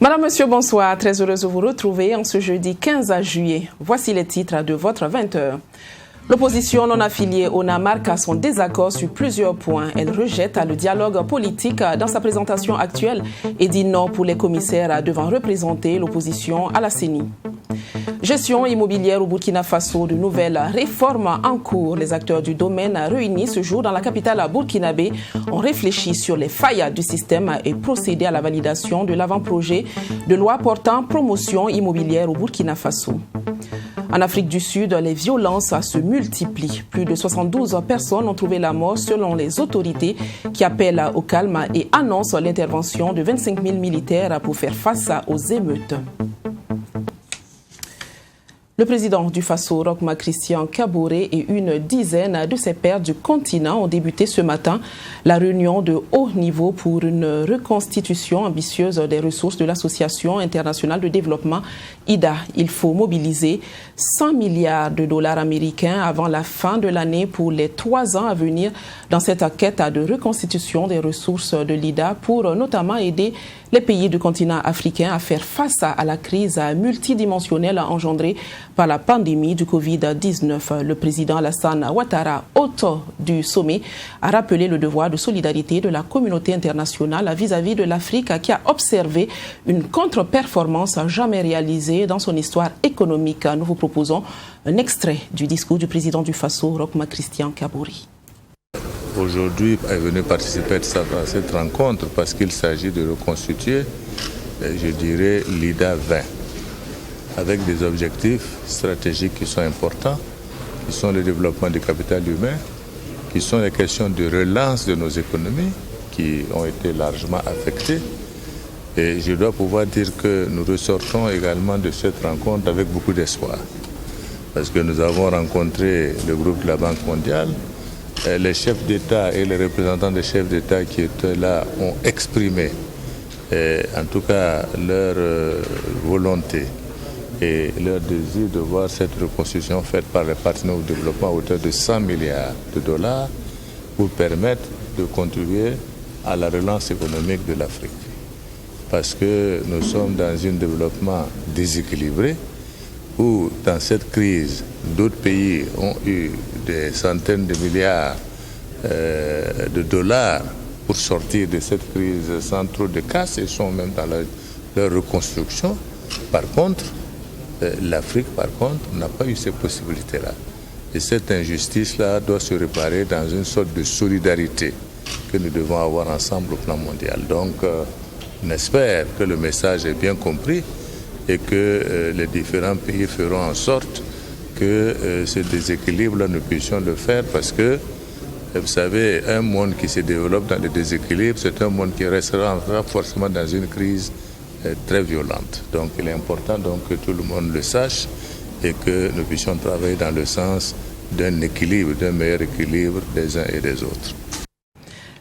Madame, Monsieur, bonsoir. Très heureuse de vous retrouver en ce jeudi 15 juillet. Voici les titres de votre 20h. L'opposition non affiliée au NA marque son désaccord sur plusieurs points. Elle rejette le dialogue politique dans sa présentation actuelle et dit non pour les commissaires devant représenter l'opposition à la CENI. Gestion immobilière au Burkina Faso, de nouvelles réformes en cours. Les acteurs du domaine réunis ce jour dans la capitale burkinabé ont réfléchi sur les failles du système et procédé à la validation de l'avant-projet de loi portant promotion immobilière au Burkina Faso. En Afrique du Sud, les violences se multiplient. Plus de 72 personnes ont trouvé la mort selon les autorités qui appellent au calme et annoncent l'intervention de 25 000 militaires pour faire face aux émeutes. Le président du Faso, Roch Marc Christian Kaboré, et une dizaine de ses pairs du continent ont débuté ce matin la réunion de haut niveau pour une reconstitution ambitieuse des ressources de l'Association internationale de développement IDA. Il faut mobiliser 100 milliards de dollars américains avant la fin de l'année pour les 3 ans à venir dans cette quête de reconstitution des ressources de l'IDA pour notamment aider les pays du continent africain à faire face à la crise multidimensionnelle engendrée par la pandémie du Covid-19. Le président Alassane Ouattara, hôte du sommet, a rappelé le devoir de solidarité de la communauté internationale vis-à-vis de l'Afrique qui a observé une contre-performance jamais réalisée dans son histoire économique. Nous vous proposons un extrait du discours du président du Faso, Roch Marc Christian Kaboré. Aujourd'hui est venu participer à cette rencontre parce qu'il s'agit de reconstituer, je dirais, l'IDA 20, avec des objectifs stratégiques qui sont importants, qui sont le développement du capital humain, qui sont les questions de relance de nos économies, qui ont été largement affectées. Et je dois pouvoir dire que nous ressortons également de cette rencontre avec beaucoup d'espoir, parce que nous avons rencontré le groupe de la Banque mondiale. Les chefs d'État et les représentants des chefs d'État qui étaient là ont exprimé en tout cas leur volonté et leur désir de voir cette reconstruction faite par les partenaires au développement à hauteur de 100 milliards de dollars pour permettre de contribuer à la relance économique de l'Afrique. Parce que nous sommes dans un développement déséquilibré où dans cette crise, d'autres pays ont eu des centaines de milliards de dollars pour sortir de cette crise sans trop de casse et sont même dans leur reconstruction. Par contre, l'Afrique, n'a pas eu ces possibilités-là. Et cette injustice-là doit se réparer dans une sorte de solidarité que nous devons avoir ensemble au plan mondial. Donc, on espère que le message est bien compris et que les différents pays feront en sorte que ce déséquilibre-là, nous puissions le faire parce que, vous savez, un monde qui se développe dans le déséquilibre, c'est un monde qui restera forcément dans une crise très violente. Donc il est important donc, que tout le monde le sache et que nous puissions travailler dans le sens d'un équilibre, d'un meilleur équilibre des uns et des autres.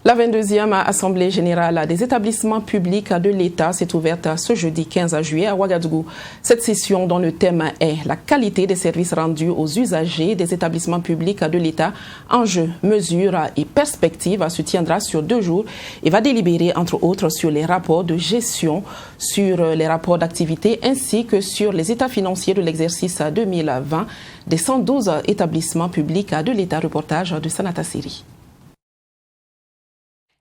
La 22e Assemblée générale des établissements publics de l'État s'est ouverte ce jeudi 15 juillet à Ouagadougou. Cette session dont le thème est la qualité des services rendus aux usagers des établissements publics de l'État, enjeux, mesures et perspectives se tiendra sur 2 jours et va délibérer entre autres sur les rapports de gestion, sur les rapports d'activité ainsi que sur les états financiers de l'exercice 2020 des 112 établissements publics de l'État. Reportage de Sanata Siri.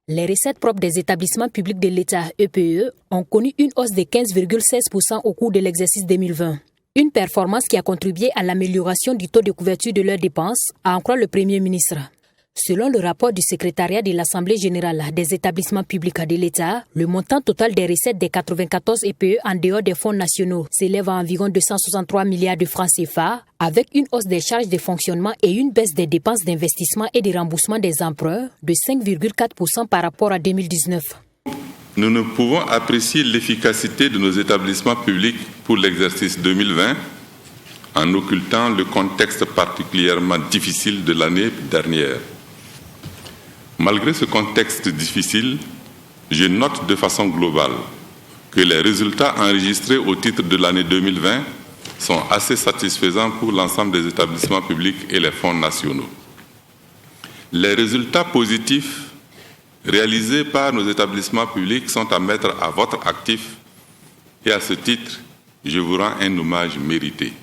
Les recettes propres des établissements publics de l'État, EPE, ont connu une hausse de 15,16% au cours de l'exercice 2020. Une performance qui a contribué à l'amélioration du taux de couverture de leurs dépenses, à en croire le Premier ministre. Selon le rapport du secrétariat de l'Assemblée générale des établissements publics de l'État, le montant total des recettes des 94 EPE en dehors des fonds nationaux s'élève à environ 263 milliards de francs CFA, avec une hausse des charges de fonctionnement et une baisse des dépenses d'investissement et de remboursement des emprunts de 5,4% par rapport à 2019. Nous ne pouvons apprécier l'efficacité de nos établissements publics pour l'exercice 2020 en occultant le contexte particulièrement difficile de l'année dernière. Malgré ce contexte difficile, je note de façon globale que les résultats enregistrés au titre de l'année 2020 sont assez satisfaisants pour l'ensemble des établissements publics et les fonds nationaux. Les résultats positifs réalisés par nos établissements publics sont à mettre à votre actif et à ce titre, je vous rends un hommage mérité.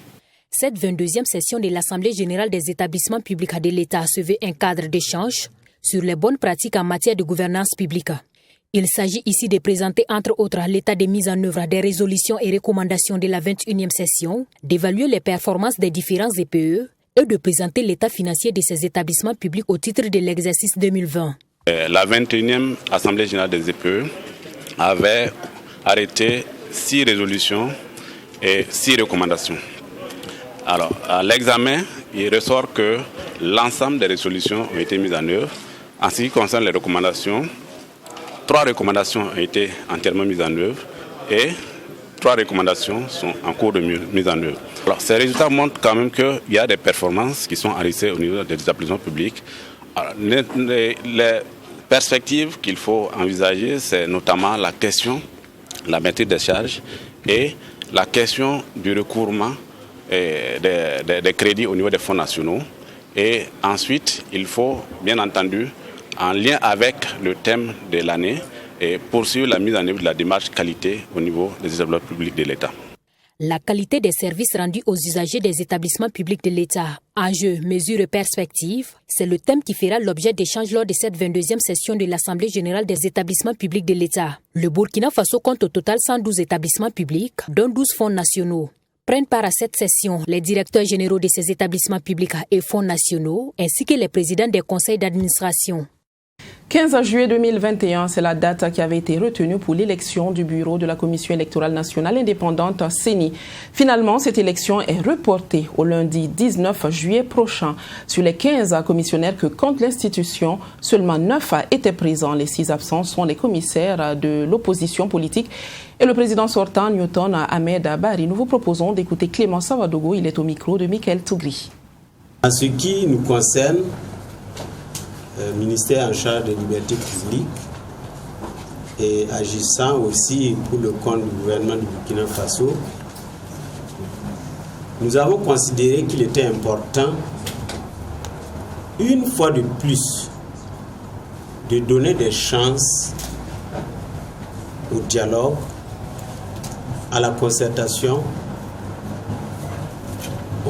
Cette 22e session de l'Assemblée générale des établissements publics de l'État se veut un cadre d'échange sur les bonnes pratiques en matière de gouvernance publique. Il s'agit ici de présenter entre autres l'état de mise en œuvre des résolutions et recommandations de la 21e session, d'évaluer les performances des différents EPE et de présenter l'état financier de ces établissements publics au titre de l'exercice 2020. La 21e Assemblée générale des EPE avait arrêté 6 résolutions et 6 recommandations. Alors, à l'examen, il ressort que l'ensemble des résolutions ont été mises en œuvre. En ce qui concerne les recommandations, 3 recommandations ont été entièrement mises en œuvre et 3 recommandations sont en cours de mise en œuvre. Alors, ces résultats montrent quand même qu'il y a des performances qui sont enregistrées au niveau des établissements publics. Alors, les perspectives qu'il faut envisager, c'est notamment la question de la maîtrise des charges et la question du recouvrement des crédits au niveau des fonds nationaux. Et ensuite, il faut bien entendu, en lien avec le thème de l'année, et poursuivre la mise en œuvre de la démarche qualité au niveau des établissements publics de l'État. La qualité des services rendus aux usagers des établissements publics de l'État, enjeux, mesures et perspectives, c'est le thème qui fera l'objet d'échanges lors de cette 22e session de l'Assemblée générale des établissements publics de l'État. Le Burkina Faso compte au total 112 établissements publics, dont 12 fonds nationaux. Prennent part à cette session les directeurs généraux de ces établissements publics et fonds nationaux, ainsi que les présidents des conseils d'administration. 15 juillet 2021, c'est la date qui avait été retenue pour l'élection du bureau de la Commission électorale nationale indépendante CENI. Finalement, cette élection est reportée au lundi 19 juillet prochain. Sur les 15 commissionnaires que compte l'institution, seulement 9 étaient présents. Les 6 absents sont les commissaires de l'opposition politique et le président sortant Newton Ahmed Bari. Nous vous proposons d'écouter Clément Savadogo. Il est au micro de Michael Tougri. En ce qui nous concerne, ministère en charge des libertés publiques et agissant aussi pour le compte du gouvernement du Burkina Faso, nous avons considéré qu'il était important, une fois de plus, de donner des chances au dialogue, à la concertation,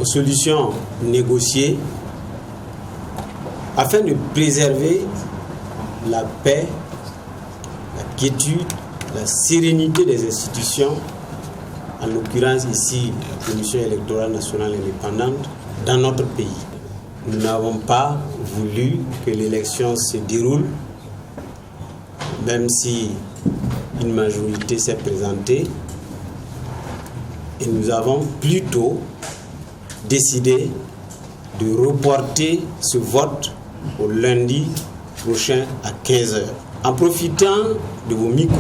aux solutions négociées, afin de préserver la paix, la quiétude, la sérénité des institutions, en l'occurrence ici la Commission électorale nationale indépendante, dans notre pays. Nous n'avons pas voulu que l'élection se déroule, même si une majorité s'est présentée, et nous avons plutôt décidé de reporter ce vote au lundi prochain à 15h. En profitant de vos micros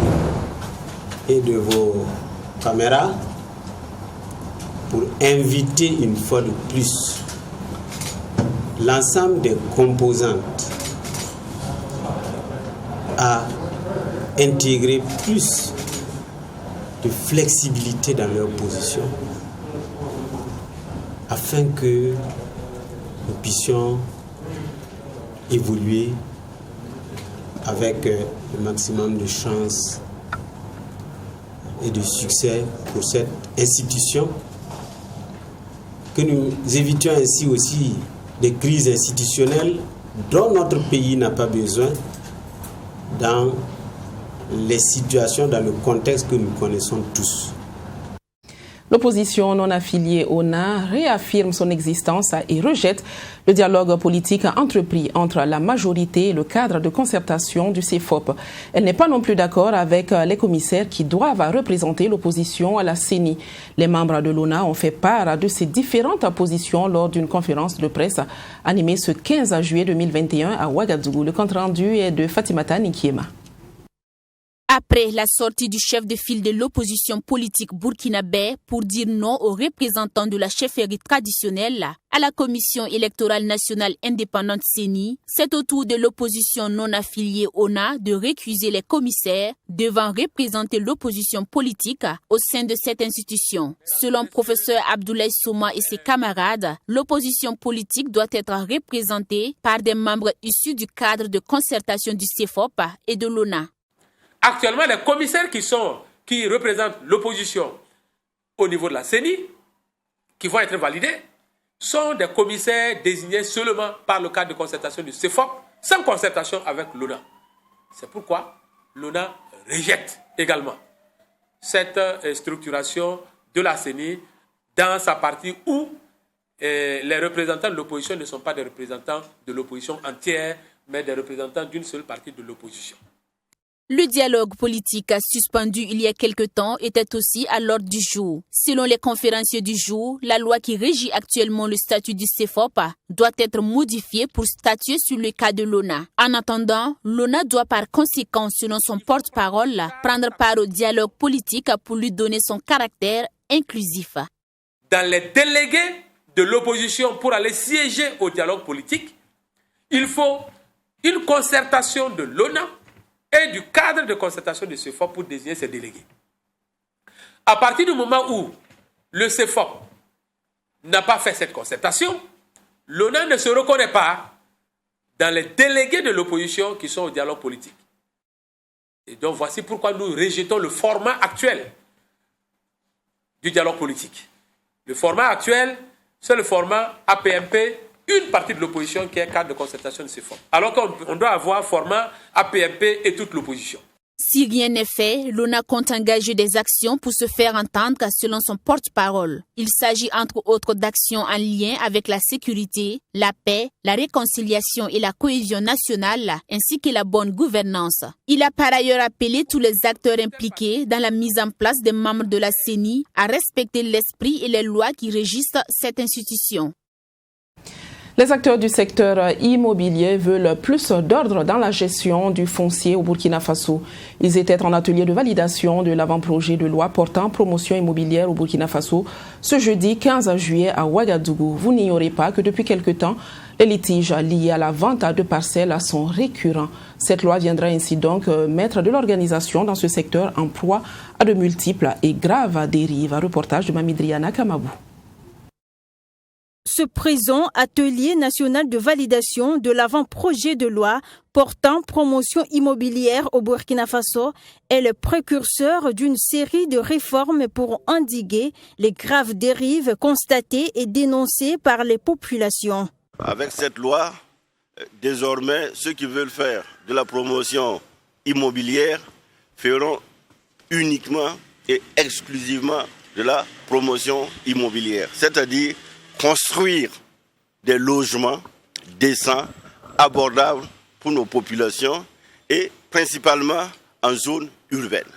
et de vos caméras pour inviter une fois de plus l'ensemble des composantes à intégrer plus de flexibilité dans leur position afin que nous puissions évoluer avec le maximum de chances et de succès pour cette institution, que nous évitions ainsi aussi des crises institutionnelles dont notre pays n'a pas besoin dans les situations, dans le contexte que nous connaissons tous. L'opposition non affiliée au NA réaffirme son existence et rejette le dialogue politique entrepris entre la majorité et le cadre de concertation du CEFOP. Elle n'est pas non plus d'accord avec les commissaires qui doivent représenter l'opposition à la CENI. Les membres de l'ONA ont fait part de ces différentes positions lors d'une conférence de presse animée ce 15 juillet 2021 à Ouagadougou. Le compte rendu est de Fatimata Nikiema. Après la sortie du chef de file de l'opposition politique burkinabé pour dire non aux représentants de la chefferie traditionnelle à la Commission électorale nationale indépendante CENI, c'est au tour de l'opposition non affiliée ONA de récuser les commissaires devant représenter l'opposition politique au sein de cette institution. Selon professeur Abdoulaye Souma et ses camarades, l'opposition politique doit être représentée par des membres issus du cadre de concertation du CEFOP et de l'ONA. Actuellement, les commissaires qui représentent l'opposition au niveau de la CENI, qui vont être validés, sont des commissaires désignés seulement par le cadre de concertation du CEFOP, sans concertation avec l'ONA. C'est pourquoi l'ONA rejette également cette structuration de la CENI dans sa partie où les représentants de l'opposition ne sont pas des représentants de l'opposition entière, mais des représentants d'une seule partie de l'opposition. Le dialogue politique suspendu il y a quelque temps était aussi à l'ordre du jour. Selon les conférenciers du jour, la loi qui régit actuellement le statut du CEFOP doit être modifiée pour statuer sur le cas de l'ONA. En attendant, l'ONA doit par conséquent, selon son porte-parole, prendre part au dialogue politique pour lui donner son caractère inclusif. Dans les délégués de l'opposition pour aller siéger au dialogue politique, il faut une concertation de l'ONA et du cadre de concertation du CEFOP pour désigner ses délégués. À partir du moment où le CEFOP n'a pas fait cette concertation, l'ONA ne se reconnaît pas dans les délégués de l'opposition qui sont au dialogue politique. Et donc voici pourquoi nous rejetons le format actuel du dialogue politique. Le format actuel, c'est le format APMP, une partie de l'opposition qui est cadre de concertation de ces fonds. Alors qu'on doit avoir format APMP et toute l'opposition. Si rien n'est fait, l'ONA compte engager des actions pour se faire entendre selon son porte-parole. Il s'agit entre autres d'actions en lien avec la sécurité, la paix, la réconciliation et la cohésion nationale, ainsi que la bonne gouvernance. Il a par ailleurs appelé tous les acteurs impliqués dans la mise en place des membres de la CENI à respecter l'esprit et les lois qui régissent cette institution. Les acteurs du secteur immobilier veulent plus d'ordre dans la gestion du foncier au Burkina Faso. Ils étaient en atelier de validation de l'avant-projet de loi portant promotion immobilière au Burkina Faso ce jeudi 15 juillet à Ouagadougou. Vous n'ignorez pas que depuis quelque temps, les litiges liés à la vente de parcelles sont récurrents. Cette loi viendra ainsi donc mettre de l'organisation dans ce secteur en proie à de multiples et graves dérives. Reportage de Mamidriana Kamabou. Ce présent atelier national de validation de l'avant-projet de loi portant promotion immobilière au Burkina Faso est le précurseur d'une série de réformes pour endiguer les graves dérives constatées et dénoncées par les populations. Avec cette loi, désormais, ceux qui veulent faire de la promotion immobilière feront uniquement et exclusivement de la promotion immobilière, c'est-à-dire construire des logements décents, abordables pour nos populations et principalement en zone urbaine.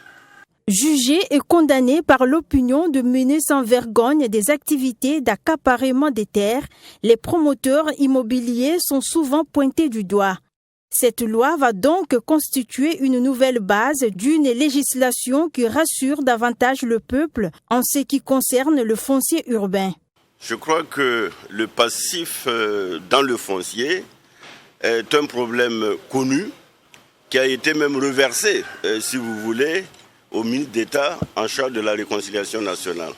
Jugés et condamnés par l'opinion de mener sans vergogne des activités d'accaparement des terres, les promoteurs immobiliers sont souvent pointés du doigt. Cette loi va donc constituer une nouvelle base d'une législation qui rassure davantage le peuple en ce qui concerne le foncier urbain. Je crois que le passif dans le foncier est un problème connu qui a été même reversé, si vous voulez, au ministre d'État en charge de la réconciliation nationale.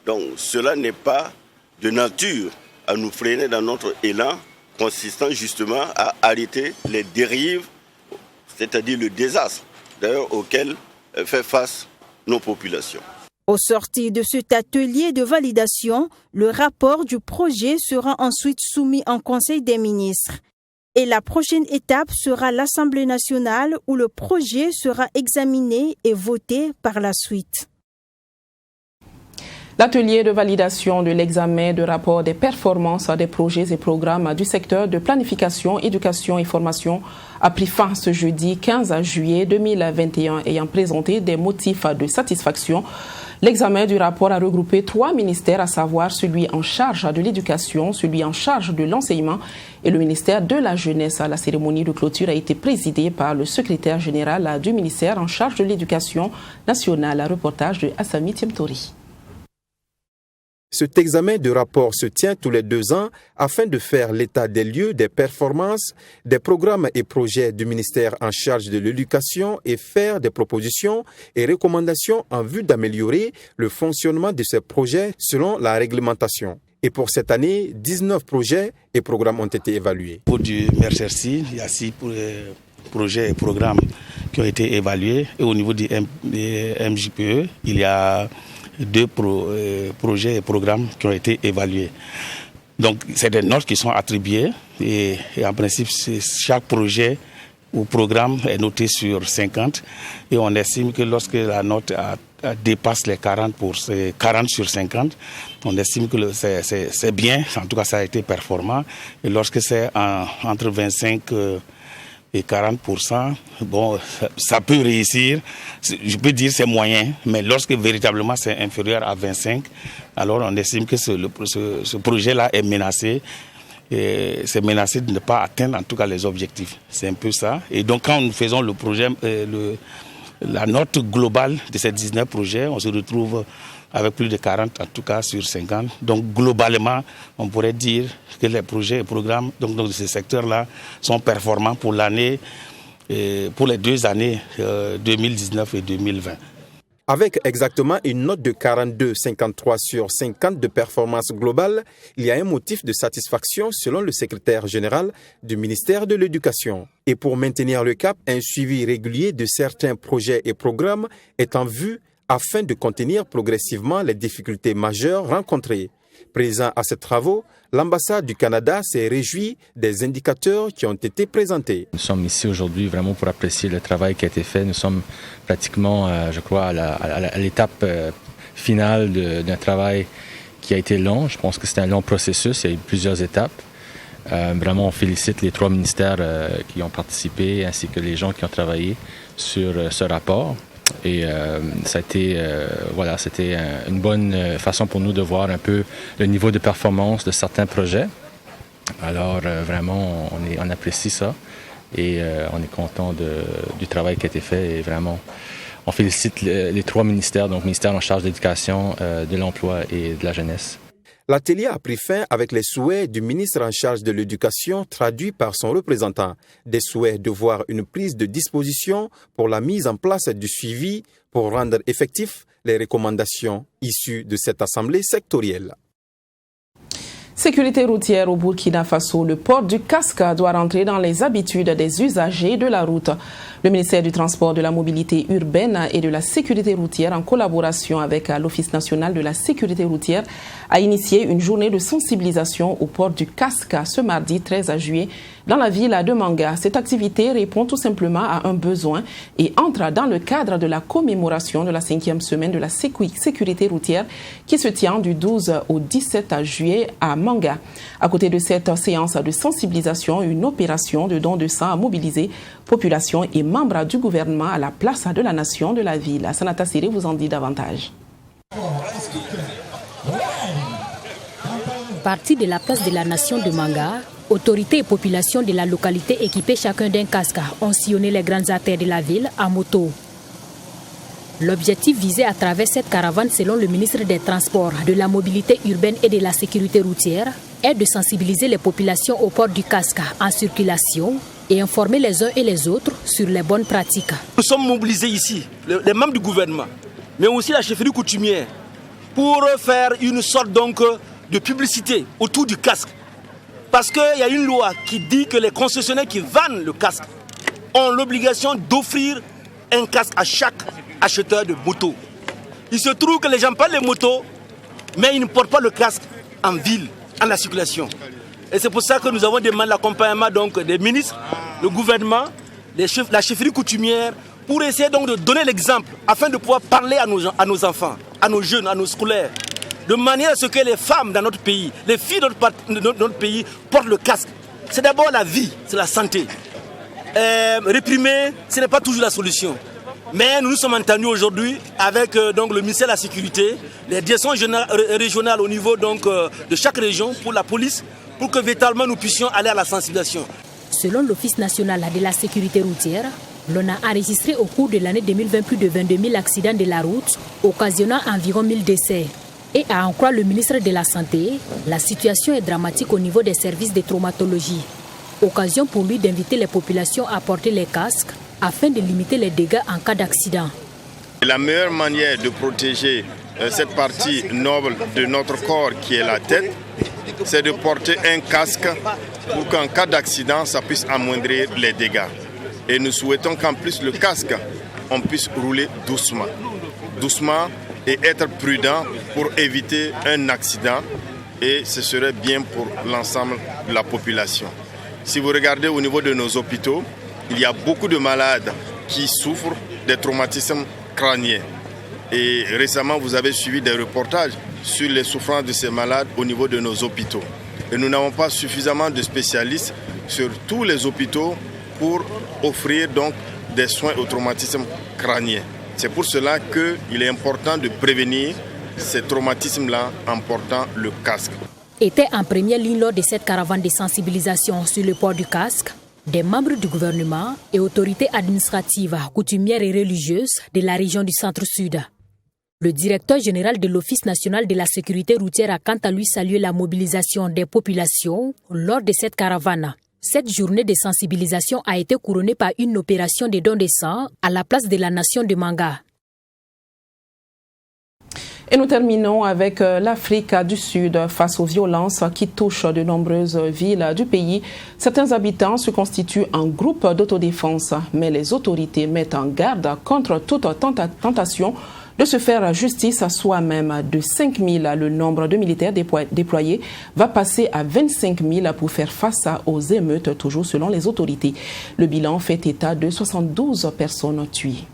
Donc cela n'est pas de nature à nous freiner dans notre élan consistant justement à arrêter les dérives, c'est-à-dire le désastre d'ailleurs auquel fait face nos populations. Au sortir de cet atelier de validation, le rapport du projet sera ensuite soumis en Conseil des ministres. Et la prochaine étape sera l'Assemblée nationale où le projet sera examiné et voté par la suite. L'atelier de validation de l'examen de rapport des performances des projets et programmes du secteur de planification, éducation et formation a pris fin ce jeudi 15 juillet 2021 ayant présenté des motifs de satisfaction. L'examen du rapport a regroupé 3 ministères, à savoir celui en charge de l'éducation, celui en charge de l'enseignement et le ministère de la jeunesse. La cérémonie de clôture a été présidée par le secrétaire général du ministère en charge de l'éducation nationale. Reportage de Assami Tiemtori. Cet examen de rapport se tient tous les 2 ans afin de faire l'état des lieux, des performances, des programmes et projets du ministère en charge de l'éducation et faire des propositions et recommandations en vue d'améliorer le fonctionnement de ces projets selon la réglementation. Et pour cette année, 19 projets et programmes ont été évalués. Pour du MRCRC, il y a 6 projets et programmes qui ont été évalués. Et au niveau du MJPE, il y a 2 projets et programmes qui ont été évalués. Donc, c'est des notes qui sont attribuées et en principe, chaque projet ou programme est noté sur 50 et on estime que lorsque la note dépasse les 40 sur 50, on estime que c'est bien, en tout cas ça a été performant. Et lorsque c'est entre 25 et 40%, bon, ça peut réussir. Je peux dire c'est moyen, mais lorsque véritablement c'est inférieur à 25, alors on estime que ce projet-là est menacé. Et c'est menacé de ne pas atteindre en tout cas les objectifs. C'est un peu ça. Et donc quand nous faisons le projet, la note globale de ces 19 projets, on se retrouve avec plus de 40 en tout cas sur 50. Donc globalement, on pourrait dire que les projets et programmes donc de ce secteur-là sont performants pour l'année, pour les 2 années 2019 et 2020. Avec exactement une note de 42,53 sur 50 de performance globale, il y a un motif de satisfaction selon le secrétaire général du ministère de l'Éducation. Et pour maintenir le cap, un suivi régulier de certains projets et programmes est en vue afin de contenir progressivement les difficultés majeures rencontrées. Présent à ces travaux, l'ambassade du Canada s'est réjouie des indicateurs qui ont été présentés. Nous sommes ici aujourd'hui vraiment pour apprécier le travail qui a été fait. Nous sommes pratiquement, je crois, à l'étape finale d'un travail qui a été long. Je pense que c'est un long processus, il y a eu plusieurs étapes. Vraiment, on félicite les 3 ministères qui ont participé ainsi que les gens qui ont travaillé sur ce rapport. Et ça a été, c'était une bonne façon pour nous de voir un peu le niveau de performance de certains projets. Alors vraiment, on apprécie ça et on est content du travail qui a été fait. Et vraiment, on félicite les 3 ministères, donc ministère en charge de l'éducation, de l'emploi et de la jeunesse. L'atelier a pris fin avec les souhaits du ministre en charge de l'éducation traduits par son représentant. Des souhaits de voir une prise de disposition pour la mise en place du suivi pour rendre effectifs les recommandations issues de cette assemblée sectorielle. Sécurité routière au Burkina Faso, le port du casque doit rentrer dans les habitudes des usagers de la route. Le ministère du Transport, de la Mobilité urbaine et de la Sécurité routière, en collaboration avec l'Office national de la sécurité routière, a initié une journée de sensibilisation au port du casque ce mardi 13 juillet dans la ville de Manga. Cette activité répond tout simplement à un besoin et entre dans le cadre de la commémoration de la 5e semaine de la sécurité routière qui se tient du 12 au 17 juillet à Manga. À côté de cette séance de sensibilisation, une opération de don de sang a mobilisé population et membres du gouvernement à la place de la nation de la ville. Sanata Siri vous en dit davantage. Parti de la place de la nation de Manga, autorités et populations de la localité équipées chacun d'un casque ont sillonné les grandes artères de la ville à moto. L'objectif visé à travers cette caravane, selon le ministre des Transports, de la Mobilité urbaine et de la Sécurité routière, est de sensibiliser les populations au port du casque en circulation et informer les uns et les autres sur les bonnes pratiques. Nous sommes mobilisés ici, les membres du gouvernement, mais aussi la chefferie coutumière, pour faire une sorte donc de publicité autour du casque. Parce qu'il y a une loi qui dit que les concessionnaires qui vendent le casque ont l'obligation d'offrir un casque à chaque acheteur de moto. Il se trouve que les gens parlent de moto, mais ils ne portent pas le casque en ville, en la circulation. Et c'est pour ça que nous avons demandé l'accompagnement donc des ministres, le gouvernement, la chefferie coutumière, pour essayer donc de donner l'exemple afin de pouvoir parler à nos enfants, à nos jeunes, à nos scolaires, de manière à ce que les femmes dans notre pays, les filles de notre pays portent le casque. C'est d'abord la vie, c'est la santé. Réprimer, ce n'est pas toujours la solution. Mais nous sommes entendus aujourd'hui avec donc, le ministère de la Sécurité, les directions régionales au niveau donc, de chaque région pour la police, pour que véritablement nous puissions aller à la sensibilisation. Selon l'Office national de la sécurité routière, l'on a enregistré au cours de l'année 2020 plus de 22 000 accidents de la route, occasionnant environ 1000 décès. Et à en croire le ministre de la Santé, la situation est dramatique au niveau des services de traumatologie. Occasion pour lui d'inviter les populations à porter les casques afin de limiter les dégâts en cas d'accident. La meilleure manière de protéger cette partie noble de notre corps qui est la tête, c'est de porter un casque pour qu'en cas d'accident, ça puisse amoindrir les dégâts. Et nous souhaitons qu'en plus le casque, on puisse rouler doucement. Doucement et être prudent pour éviter un accident. Et ce serait bien pour l'ensemble de la population. Si vous regardez au niveau de nos hôpitaux, il y a beaucoup de malades qui souffrent des traumatismes crâniens. Et récemment, vous avez suivi des reportages sur les souffrances de ces malades au niveau de nos hôpitaux. Et nous n'avons pas suffisamment de spécialistes sur tous les hôpitaux pour offrir donc des soins au traumatisme crânien. C'est pour cela qu'il est important de prévenir ces traumatismes-là en portant le casque. Étaient en première ligne lors de cette caravane de sensibilisation sur le port du casque des membres du gouvernement et autorités administratives, coutumières et religieuses de la région du Centre-Sud. Le directeur général de l'Office national de la sécurité routière a quant à lui salué la mobilisation des populations lors de cette caravane. Cette journée de sensibilisation a été couronnée par une opération de don de sang à la place de la nation de Manga. Et nous terminons avec l'Afrique du Sud. Face aux violences qui touchent de nombreuses villes du pays, certains habitants se constituent en groupe d'autodéfense. Mais les autorités mettent en garde contre toute tentation de se faire justice à soi-même. De 5 000, le nombre de militaires déployés va passer à 25 000 pour faire face aux émeutes, toujours selon les autorités. Le bilan fait état de 72 personnes tuées.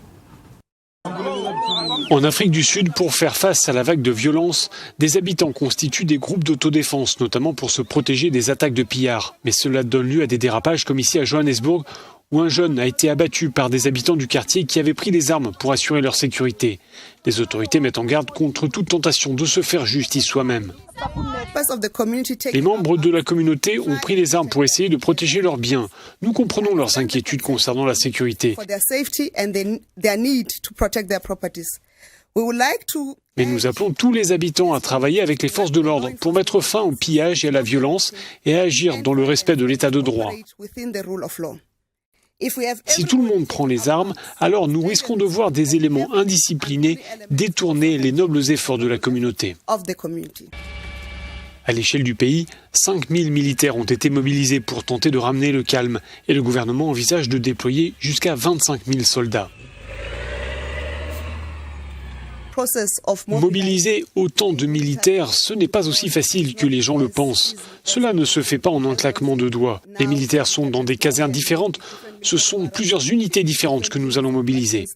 En Afrique du Sud, pour faire face à la vague de violence, des habitants constituent des groupes d'autodéfense, notamment pour se protéger des attaques de pillards. Mais cela donne lieu à des dérapages comme ici à Johannesburg, où un jeune a été abattu par des habitants du quartier qui avaient pris des armes pour assurer leur sécurité. Les autorités mettent en garde contre toute tentation de se faire justice soi-même. Les membres de la communauté ont pris les armes pour essayer de protéger leurs biens. Nous comprenons leurs inquiétudes concernant la sécurité. Mais nous appelons tous les habitants à travailler avec les forces de l'ordre pour mettre fin au pillage et à la violence et à agir dans le respect de l'état de droit. Si tout le monde prend les armes, alors nous risquons de voir des éléments indisciplinés détourner les nobles efforts de la communauté. À l'échelle du pays, 5 000 militaires ont été mobilisés pour tenter de ramener le calme et le gouvernement envisage de déployer jusqu'à 25 000 soldats. Mobiliser autant de militaires, ce n'est pas aussi facile que les gens le pensent. Cela ne se fait pas en un claquement de doigts. Les militaires sont dans des casernes différentes. Ce sont plusieurs unités différentes que nous allons mobiliser.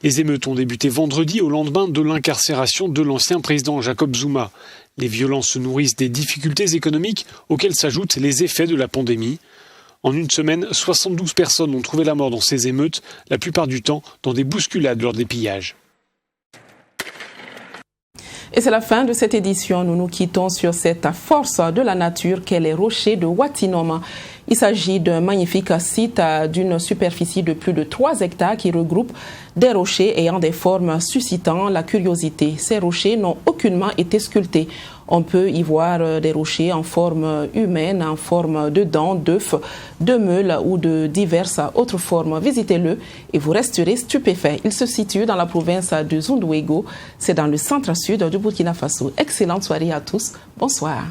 Les émeutes ont débuté vendredi au lendemain de l'incarcération de l'ancien président Jacob Zuma. Les violences se nourrissent des difficultés économiques auxquelles s'ajoutent les effets de la pandémie. En une semaine, 72 personnes ont trouvé la mort dans ces émeutes, la plupart du temps dans des bousculades lors des pillages. Et c'est la fin de cette édition. Nous nous quittons sur cette force de la nature qu'est les rochers de Watinoma. Il s'agit d'un magnifique site d'une superficie de plus de 3 hectares qui regroupe des rochers ayant des formes suscitant la curiosité. Ces rochers n'ont aucunement été sculptés. On peut y voir des rochers en forme humaine, en forme de dents, d'œufs, de meules ou de diverses autres formes. Visitez-le et vous resterez stupéfait. Il se situe dans la province de Zunduego. C'est dans le centre-sud du Burkina Faso. Excellente soirée à tous. Bonsoir.